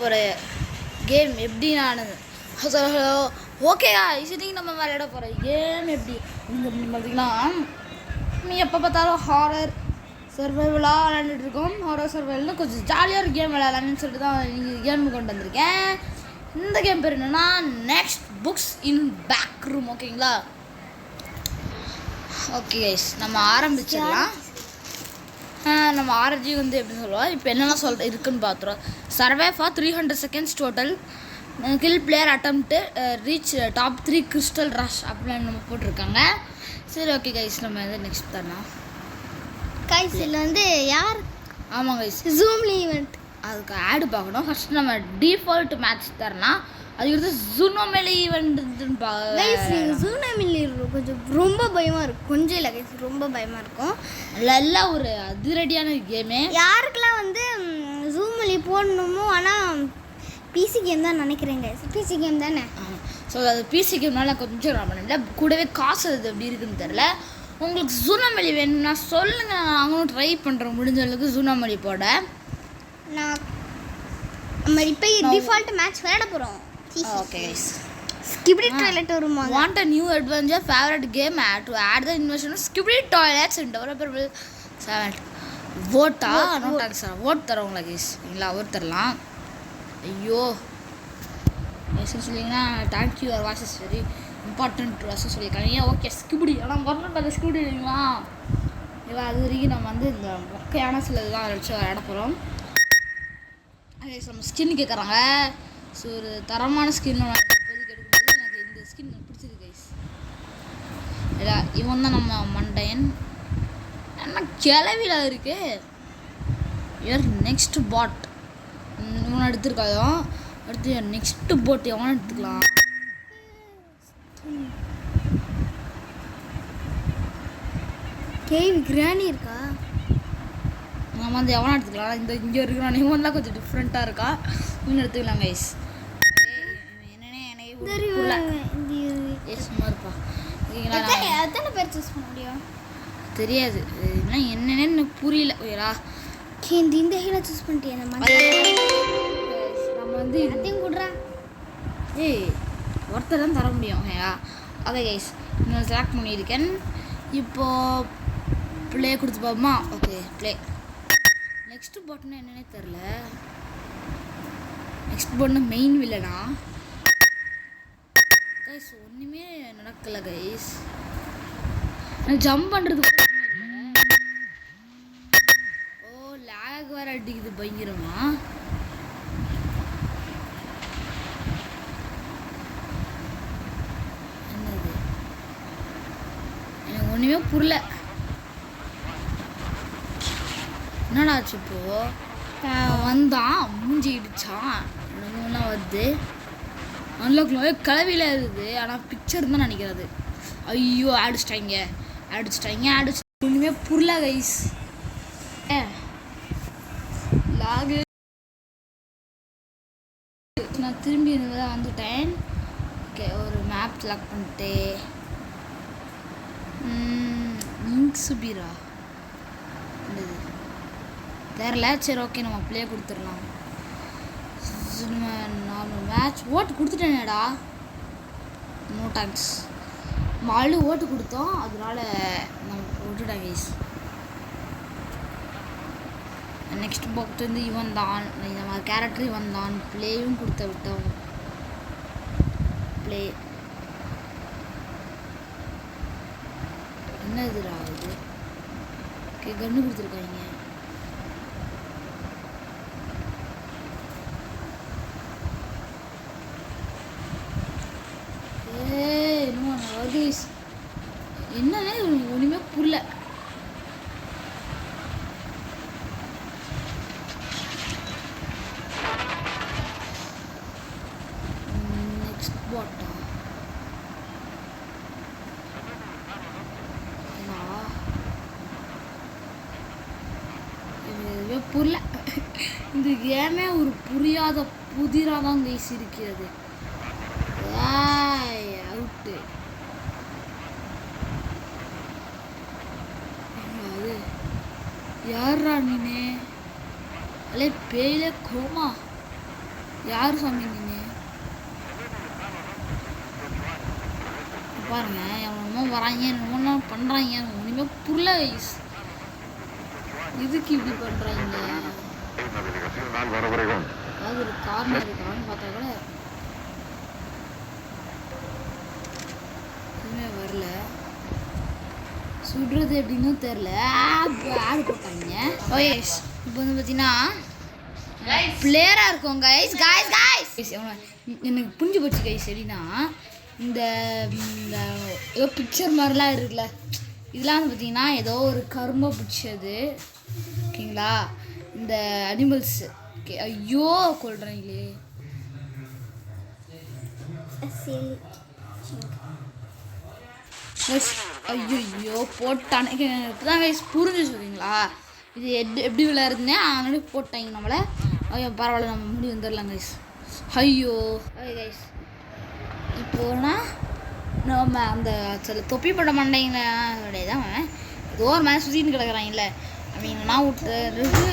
போகிற கேம் எப்படி நான் ஓகே இன்னைக்கு நம்ம விளையாட போகிற கேம் எப்படி பார்த்தீங்கன்னா நீ எப்போ பார்த்தாலும் ஹாரர் சர்வைவலாக விளையாண்டுட்ருக்கோம். ஹாரர் சர்வைவல்னு கொஞ்சம் ஜாலியாக ஒரு கேம் விளையாடலான்னு சொல்லிட்டு தான் நீங்கள் கேம் கொண்டு வந்திருக்கேன். இந்த கேம் பேர் என்னென்னா next books in back room. ஓகேங்களா? ஓகே கைஸ், நம்ம ஆரம்பிச்சிடலாம். நம்ம ஆர்ஜி வந்து எப்படின்னு சொல்லுவோம். இப்போ என்னெல்லாம் இருக்குன்னு பார்த்துருவோம். Survey for 300 seconds total, kill player attempt, reach top 3 crystal rush அப்படின்னு நம்ம போட்டிருக்காங்க. சரி ஓகே கைஸ், நம்ம வந்து நெக்ஸ்ட் தானே கைஸ் இதில் வந்து யார்? ஆமாம் கைஸ், ஜூம்லி ஈவெண்ட் அதுக்கு ஆடு பார்க்கணும். ஃபஸ்ட்டு நம்ம டிஃபால்ட் மேட்ச் தரலாம். அதுக்கு ஜூனோமெலி ஈவெண்ட்டுன்னு கைஸ். ஜூனோமெலி கொஞ்சம் ரொம்ப பயமாக இருக்கும். கொஞ்சம் இல்லை கைஸ், ரொம்ப பயமாக இருக்கும். நல்லா ஒரு அதிரடியான கேமு. யாருக்கெல்லாம் வந்து ஜூம்லி போடணுமோ, ஆனால் பிசி கேம் தான் நினைக்கிறேன் கைஸ். பிசி கேம் தானே? ஸோ அது பிசி கேம்னால கொஞ்சம் நான் பண்ணல. கூடவே காசு அது எப்படி இருக்குன்னு தெரில. உங்களுக்கு ஜூனோமெலி வேணும்னா சொல்லுங்கள், நாங்களும் ட்ரை பண்ணுறோம் முடிஞ்ச அளவுக்கு ஜூனோமெலி போட. நம்ம இப்போ டிஃபால்ட் மேட்ச் விளையாட போகிறோம். ஓகே கைஸ், ஸ்கிபிடி டாய்லெட் வருமா? Want a new adventure favorite game to add the invention of skibidi toilets and developable 7 vote no tax vote தரவங்களா கைஸ்? இல்லைங்களா? vote தரலாம். ஐயோ எஸ் சொல்லிங்கன்னா thank you your voice is very important to us சொல்லியிருக்காங்க. ஏன் okay ஸ்கிபிடி ஆனால் வரணும் அந்த ஸ்கிபிடி இல்லைங்களா? இல்லை அது வரைக்கும் நம்ம வந்து இந்த மொக்கையான சில இதெல்லாம் வச்சு விளையாட போகிறோம். நம்ம ஸ்கின் கேட்குறாங்க. ஸோ ஒரு தரமான ஸ்கின் இப்போதைக்கு எடுக்கும்போது எனக்கு இந்த ஸ்கின் பிடிச்சிருக்கு கைஸ். இல்லை இவன் தான் நம்ம மண்டையன். என்ன கிளவியில் இருக்கு. நெக்ஸ்ட் பாட் இவனை எடுத்துருக்காதோ. அடுத்து நெக்ஸ்ட் போட் எவனை எடுத்துக்கலாம்? கேவி கிராணி இருக்கா? நம்ம வந்து எவனை எடுத்துக்கலாம்? இந்த இங்கே இருக்கிறான் இவன் தான் கொஞ்சம் டிஃப்ரெண்ட்டாக இருக்கா. இவன் எடுத்துக்கலாம் கைஸ். சும்மா இருப்பா. எத்தனை பேர் சூஸ் பண்ண முடியும் தெரியாது. என்னன்னு புரியல. ஓகேடா, இந்த ஹீரோ சூஸ் பண்ணிட்டேன். நம்ம வந்து அதையும் கொடுறா. ஏய் ஒருத்தர் தான் தர முடியும். ஓகேயா? ஓகே கைஸ், நான் செலக்ட் பண்ணியிருக்கேன். இப்போது ப்ளே கொடுத்து பார்ப்போமா? Okay play. நெக்ஸ்ட் பட்டன் என்னன்னே தெரில. நெக்ஸ்ட் பட்டன் மெயின் வில்லனா கைஸ்? ஒன்றுமே நடக்கலை கைஸ். ஜம்ப் பண்ணுறது கூட இல்லை. ஓ லேக் வேறு அடிக்குது பயங்கரமா. என்னது எனக்கு ஒன்றுமே புரியல. என்னடாச்சு இப்போ? வந்தான் மூஞ்சி இடிச்சான். என்னமோலாம் வருது. அன்லாக்ல கிளவியில் இருக்குது. ஆனால் பிக்சர் தான் நினைக்கிறது. ஐயோ அடிச்சிட்டாங்க. ஒன்றுமே புரியல கைஸ். லாகு நான் திரும்பி தான் வந்துட்டேன். ஓகே, ஒரு மேப் செலக்ட் பண்ணிட்டு சுபீரா தெரில. சரி ஓகே, நம்ம ப்ளே கொடுத்துடலாம். நார்மல் மேட்ச் ஓட்டு கொடுத்துட்டேனேடா. No thanks. நம்ம ஆல்ரெடி ஓட்டு கொடுத்தோம், அதனால நம்ம விட்டுட்டேன் கைஸ். நெக்ஸ்ட் பாக்ஸ் வந்து இவன் தான் நம்ம கேரக்டர் இவன் தான். ப்ளேயும் கொடுத்த விட்டோம். ப்ளே என்ன இதுடா இது? ஓகே, கன்று கொடுத்துருக்காங்க. என்னன்னே ஒன்றுமே புரியல. நெக்ஸ்ட் பாட்டா எதுவுமே புரியல. இந்த கேமே ஒரு புரியாத புதிராக தான் கைஸ் இருக்கிறது. அவுட்டு. யாரா நீனே? அலே பேயில கோமா யார் சாமி நீ பாருங்க எவ்வளோ வராங்க என்னமோ பண்ணுறாங்க ஒன்றுமே புரியல கைஸ். இதுக்கு இப்படி பண்ணுறாங்க அதாவது ஒரு காரணம் இருக்கான்னு பார்த்தா கூட எதுவுமே வரல. சுடுறது எப்படின்னு தெரில. ஆடு போட்டாங்க. ஓகே இப்போ வந்து பார்த்தீங்கன்னா பிளேயராக இருக்கும் கைஸ். கைஸ் கைஸ் எனக்கு புரிஞ்சு போச்சு கைஸ். எப்படின்னா இந்த இந்த ஏதோ பிக்சர் மாதிரிலாம் இருக்குல்ல, இதெல்லாம் வந்து பார்த்தீங்கன்னா ஏதோ ஒரு கரும்பை பிடிச்சது ஓகேங்களா. இந்த அனிமல்ஸ் ஓகே. ஐயோ கொள்றீங்களே. ஐயோ போட்டானே இப்போதான் கைஸ் புரிஞ்சு சொல்றீங்களா. இது எப்படி விளையாடுதுன்னே அவனோட போட்டாங்க நம்மளை. ஐயோ பரவாயில்ல நம்ம முடி வந்துடலாம் கைஸ். ஐயோ கைஸ் இப்போனா நம்ம அந்த சில தொப்பி போட மாட்டேங்கதான் ஏதோ ஒரு மேலே சுற்றின்னு கிடக்குறாங்கல்ல அவங்கன்னா விட்டு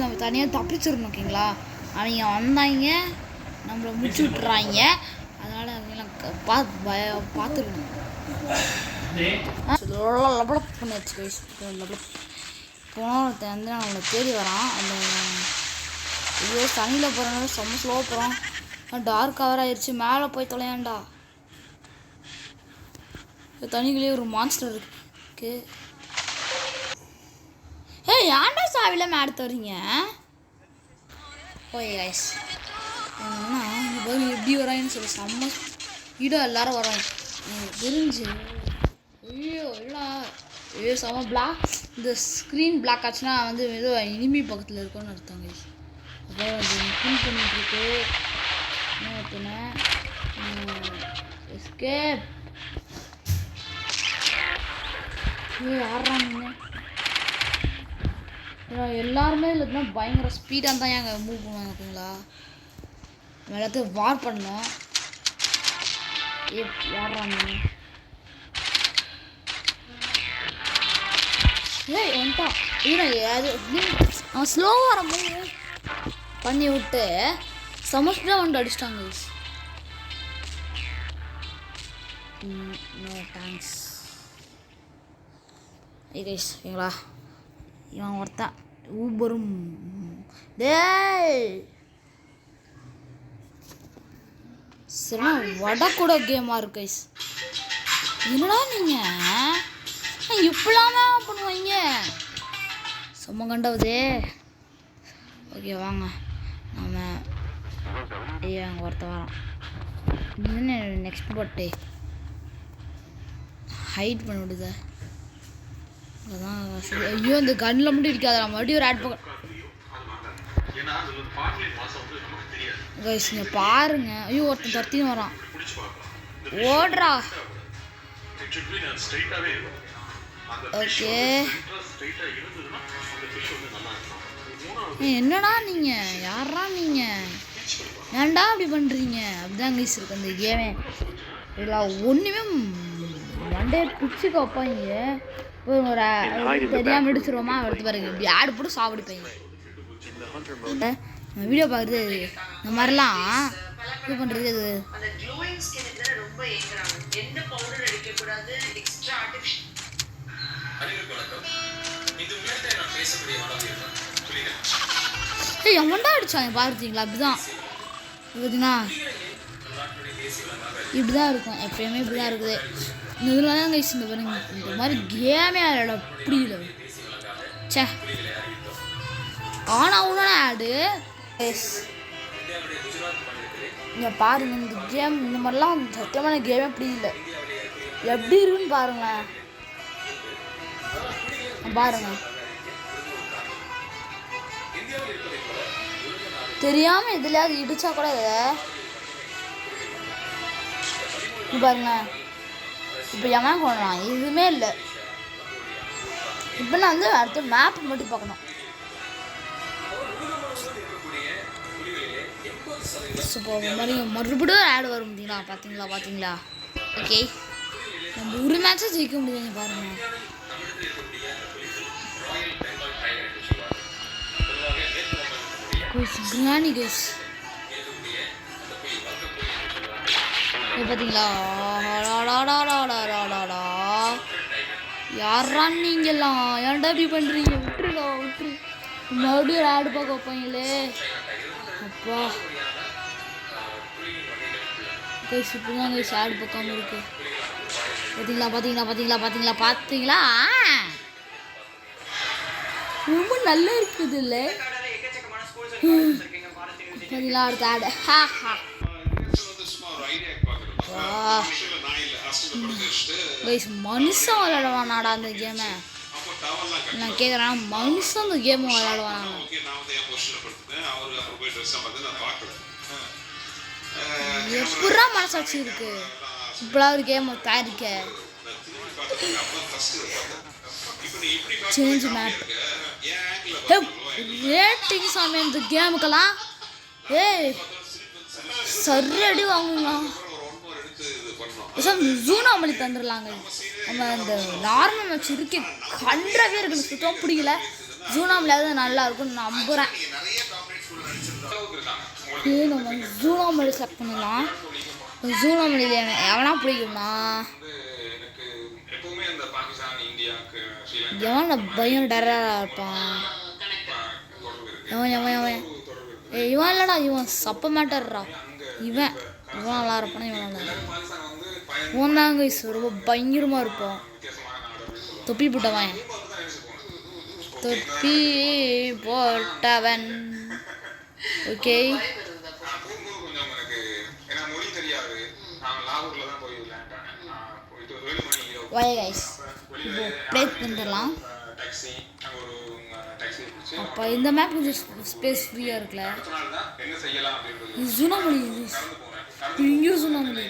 நம்ம தனியாக தப்பிச்சிடணும் ஓகேங்களா. அவங்க வந்தாங்க நம்மளை முடிச்சு விட்டுறாங்க. அதனால் அவங்களாம் பார்த்துருக்கணும். பண்ணியாச்சு கைஸ். போனால் வந்து அவனை தேடி வரான். அந்த ஐயோ தண்ணியில் போகிறனால செம்ம ஸ்லோவாக போகிறான். டார்க் கவர் ஆயிடுச்சு. மேலே போய் தொலையாண்டா. தண்ணிக்குள்ளேயே ஒரு மான்ஸ்டர் இருக்கு. ஏய் ஏன்டா சாவியில் மேலே தரீங்க? ஓய் கைஸ் என்னன்னா இந்த பாரு எப்படி வராங்கன்னு சொல்லி செம்ம வீடோ எல்லாரும் வராங்க எனக்கு தெரிஞ்சு. ஐயோ இல்லை ஐயோ செம்ம பிளாக். இந்த ஸ்க்ரீன் பிளாக் ஆச்சுன்னா வந்து ஏதோ இனிமி பக்கத்தில் இருக்கும்னு அர்த்தம் கைஸ். அப்புறம் க்ளீன் பண்ணிட்டுருக்கு. இன்னொருத்தனை எஸ்கேப். யாராங்க எல்லாருமே இல்லைன்னா பயங்கர ஸ்பீடாக தான் எங்கள் மூவ் பண்ணுவாங்க ஓகேங்களா. எல்லாத்தையும் வார் பண்ணோம். யாராங்க ஏய் வந்துட்டா. இல்லை அது அவன் ஸ்லோவாக வரும்போது பண்ணி விட்டு செம்ம ஸ்பீடாக வந்து அடிச்சிட்டாங்க. நோ தேங்க்ஸ் கைஸ் ஓகேங்களா. இவன் ஒருத்தன் ஊபரும் டேய் சரிண்ணா வடக்கூட கேமாக இருக்கு கைஸ். என்னடா நீங்கள் இப்படிலாமா பண்ணுவாங்க சும்மா கண்டாவுதே. ஓகே வாங்க நம்ம ஐயா அங்கே ஒருத்த வரான். என்ன நெக்ஸ்ட் பட்டே ஹைட் பண்ண விடுதா அதான் சரி. ஐயோ இந்த கண்ணில் மட்டும் இருக்காது. நான் மறுபடியும் ஒரு ஆட் பக்கம் கைஸ் நீங்கள் பாருங்க. ஐயோ ஒருத்தன் துரத்தின்னு வரான். ஓடுறா. ஓகே என்னடா நீங்கள் யாரா நீங்கள் ஏன்டா அப்படி பண்ணுறீங்க? அப்படிதான் கைஸ் இருக்கு அந்த கேமே. இல்லை ஒன்றுமே மண்டே பிடிச்சிக்க வைப்பாங்க. ஒரு தெரியாமல் எடுத்துருவோமா எடுத்து பாருங்க. இப்படி ஆடு போட்டு சாப்பிடுப்பீங்க. வீடியோ பார்க்குறது இந்த மாதிரிலாம் இது பண்ணுறது அது எவன்டா அடிச்சாங்க பார்த்தீங்களா? அப்படிதான் பார்த்தீங்கன்னா இப்படிதான் இருக்கும் எப்பயுமே. இப்படிதான் இருக்குது. இதெல்லாம் தான் கைஸ் இந்த பாருங்க இந்த மாதிரி கேமே ஆட புரியல. சே ஆனால் அவ்வளோ ஆடு இங்கே பாருங்க. இந்த கேம் இந்த மாதிரிலாம் சத்தியமான கேமே புரியல. எப்படி இருக்குன்னு பாருங்களேன். பாருங்க தெரியாமல் எதுலையாவது இடிச்சா கூட பாருங்க. இப்போ எவன் கொள்ளலாம் எதுவுமே இல்லை. இப்போ நான் வந்து அடுத்த மேப் மட்டும் பார்க்கணும். மறுபடியும் ஆட் வரும் முடியுங்களா? பார்த்தீங்களா? ஓகே நம்ம ஒரு மேட்சை ஜெயிக்க முடியுங்க பாருங்க. கிரானி கைஸ் பார்த்தீங்களா? யாரா நீங்கெல்லாம்? ஏன்டா இப்படி பண்ணுறீங்க? விட்டுருக்கா விட்டுரு. மறுபடியும் ஆடு பார்க்க வைப்பாங்களே. அப்பா கைஸ் இப்படிதான் கைஸ் ஆடு பார்க்காம இருக்கு. பார்த்தீங்களா ரொம்ப நல்லா இருக்குது இல்லை? பார்த்தீங்களா அடுத்த ஆடு. கைஸ் மனுஷன் விளையாடுவானாடா அந்த கேமை? நான் கேட்குறேன், மனுஷன் அந்த கேமை விளையாடுவானா? எப்படா மனசாட்சி இருக்கு இப்படா ஒரு கேம் தயாரிக்க? சேஞ்ச் மேப் ரேட்டிங் சாமி இந்த கேமுக்கெல்லாம். ஏய் சரி வாங்குங்க. ஜூனாமலி தந்துடலாங்க. நம்ம இந்த நார்மல் மேட்ச் இருக்கு கண்டவே இருக்கு, சுத்தம் பிடிக்கல. ஜூனாமலியாவது நல்லா இருக்கும்னு நம்புகிறேன். நம்ம ஜூனாமலி செலக்ட் பண்ணலாம். ஜூனாமலியில் எவனா பிடிக்கும்னா எவன் பயம் டெரராக இருப்பான். இவன் இல்லைடா, இவன் சப்ப மேட்டர்ரா. இவன் நல்லா இருப்பானா? இவன் தாங்க ரொம்ப பயங்கரமாக இருப்பான். தொப்பி போட்டவன் ஓகே. ப்ளே பண்ணிடலாம். அப்போ இந்த மேப் கொஞ்சம் ஸ்பேஸ் ஃப்ரீயாக இருக்குல்ல. ஜூனாமலி இங்கேயும் ஜூனாமலி.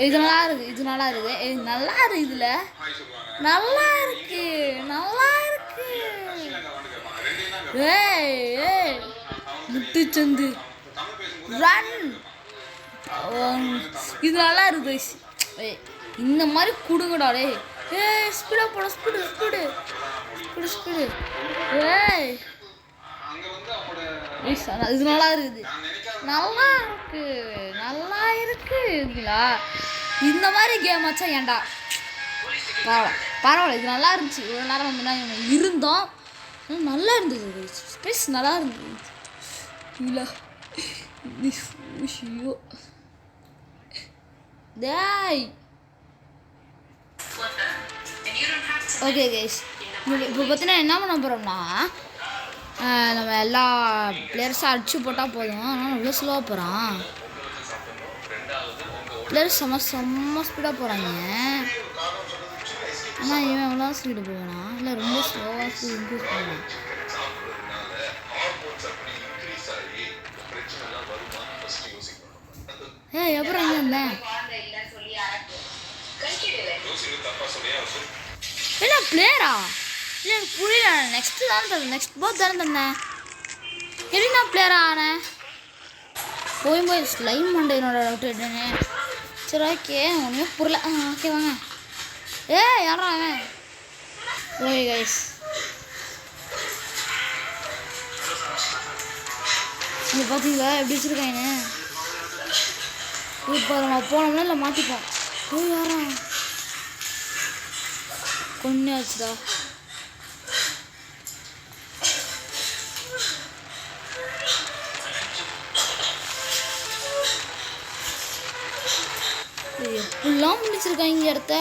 இது நல்லா இருக்கு, இது நல்லா இருக்கு, நல்லா இருக்கு. இதில் நல்லா இருக்கு, நல்லா இருக்கு. ஏய் முட்டுச்சந்து ரன். இது நல்லா இருக்கு. இந்த மாதிரி கொடுங்கடா. டே ஏய் ஸ்பீடாக போட, ஸ்பீடு ஸ்பீடு ஸ்பீடு ஸ்பீடு. ஏய் இது நல்லா இருக்குது, நல்லா இருக்கு, நல்லா இருக்கு. இருக்குங்களா இந்த மாதிரி கேம் வச்சா? ஏன்டா பரவாயில்ல, இது நல்லா இருந்துச்சு. இவ்வளோ நேரம் முன்னாடி இருந்தோம், நல்லா இருந்தது. ஸ்பேஸ் நல்லா இருந்தது. இல்லை டேய் ஓகே கைஸ், இப்போ பார்த்தீங்கன்னா என்ன பண்ண போகிறோம்னா, நம்ம எல்லா பிளேயர்ஸும் அடிச்சு போட்டால் போதும். ஆனால் இவ்வளோ ஸ்லோவாக போகிறான். பிளேயர்ஸ் செம்ம ஸ்பீடாக போகிறாங்க. ஆனால் இவன் எவ்வளோ ஸ்பீடு போவானா? இல்லை ரொம்ப ஸ்லோவாக ஸ்பீட் இன்க்ரீஸ் பண்ணுவான். அப்புறம் எங்கே இருந்தேன்? என்ன பிளேயரா? இல்லை எனக்கு புரியல. நெக்ஸ்ட்டு தானே தந்தேன், நெக்ஸ்ட் போத் தானே தந்தேன். எப்படி நான் பிளேயரா ஆனேன்? போய் ஸ்லைம் மண்டை என்னோட விட்டுட்டேனே. சரி ஓகே, ஒன்றுமே புரியல. ஓகே வாங்க. யாரா அவன்? ஓகே கைஸ், இங்கே பார்த்தீங்களா எப்படி வச்சுருக்காங்க? இப்போ நம்ம போனோம்னா இல்லை மாற்றிப்போம். யாரா கொண்டு ஆச்சுடா. எப்படிலாம் முடிச்சிருக்காங்க இங்க இடத்த.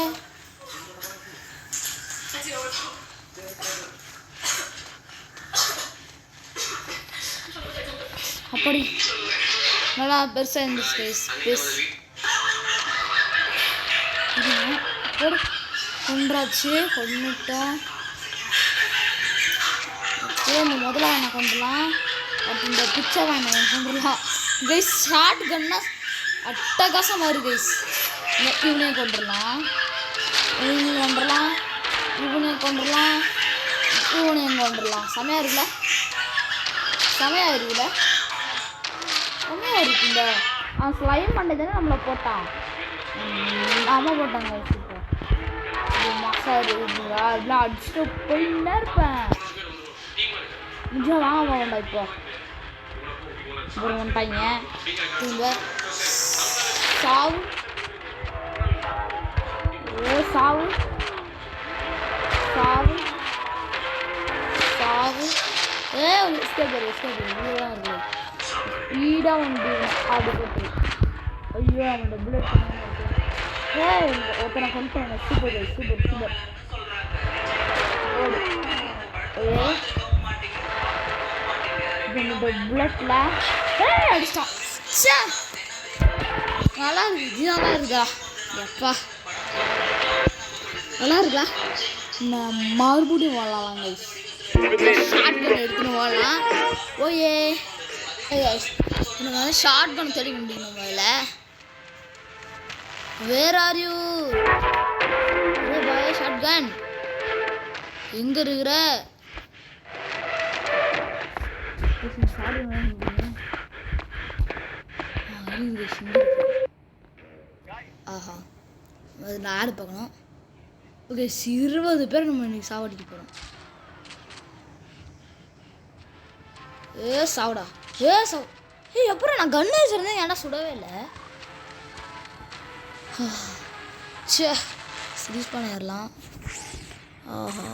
அப்படி நல்லா பெருசாக இருந்துச்சு ஸ்பேஸ். கொண்டாச்சு, கொண்டுட்டோம். இந்த முதல்ல என்ன கொண்டுலாம், அப்படி இந்த பிச்சை வாங்க கொண்டுலாம். கைஸ் ஷார்ட் கன்னா அட்டகாசமாக இருக்கு கைஸ். இவனையும் கொண்டுடலாம், இவனையும் கொண்டுடலாம், இவனையும் கொண்டுடலாம், இவனையும் கொண்டுடலாம். செமையாக இருக்குல்ல, செமையாக இருக்குல்ல, செமையாக இருக்குல்ல. அவன் ஸ்லைம் பண்ணி தானே நம்மளை போட்டான். அம்மா போட்டாங்க. இப்போ மசா இருக்குங்களா, இப்படிலாம் அடிச்சுட்டு போயின்னே இருப்பேன். நிஜம் வாங்க போகண்டா. இப்போ வந்துட்டாங்க திரும்ப. சாவு சாவு சாவு சாவு எஸ்கேப் இதுதான் இருக்கு ஸ்பீடாக வந்து ஆடு போட்டு ஐயோ அவனோட புல்லட் ஒருத்தனை கொண்டு சூப்பர் ஓடு புல்லட்ல அடிச்சிட்டான் நல்லா இருக்கு இது நல்லா இருக்குதா எப்பா நல்லா இருக்கா நான் மறுபடியும் வாழலாம் கைஸ் ஷார்ட் கன் எடுத்துன்னு வாழலாம் ஓயே எனக்கு வந்து ஷார்ட் கன் தேடி முடியணும் முதல்ல where are you boy shotgun எங்கே இருக்கிற ஆஹா அது நான் ஆடு பார்க்கணும் ஓகே 20 பேர் நம்ம இன்னைக்கு சாவடிக்க போகிறோம் சாவுடா சாவு அப்புறம் நான் கன்னு வச்சுருந்தேன் ஏன்னா சுடவே இல்லை சே சீரியஸ் பண்ண ஏறலாம் ஆஹா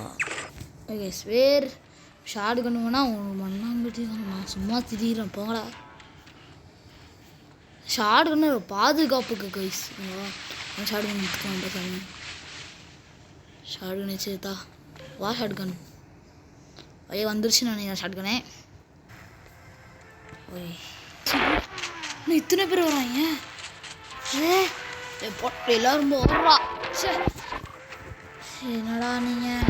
ஓகே வேர் ஷார்ட் கண்ணுங்கன்னா உங்களுக்கு மண்ணாங்கட்டி நான் சும்மா திடீர்னு போங்களா ஷார்ட் கண்ணு பாதுகாப்புக்கு கைஸ் ஷார்ட் கன் எடுத்துக்கலாம் சாமி ஷார்ட் கன் வச்சுதா வா ஷார்ட் கன் ஐயா வந்துருச்சு நான் ஷார்ட் கனே ஓய் இன்னும் இத்தனை பேர் வராங்க எல்லாரும் ஓடுறா சரி என்னடா நீங்கள்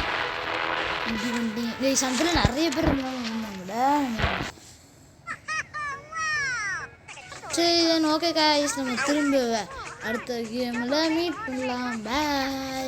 இப்படி பண்ணிட்டீங்க சந்தில் நிறைய பேர் இருந்தாங்கட சரி ஓகே காய்ஸ் நம்ம திரும்ப அடுத்த கேமில் மீட் பண்ணலாம் பாய்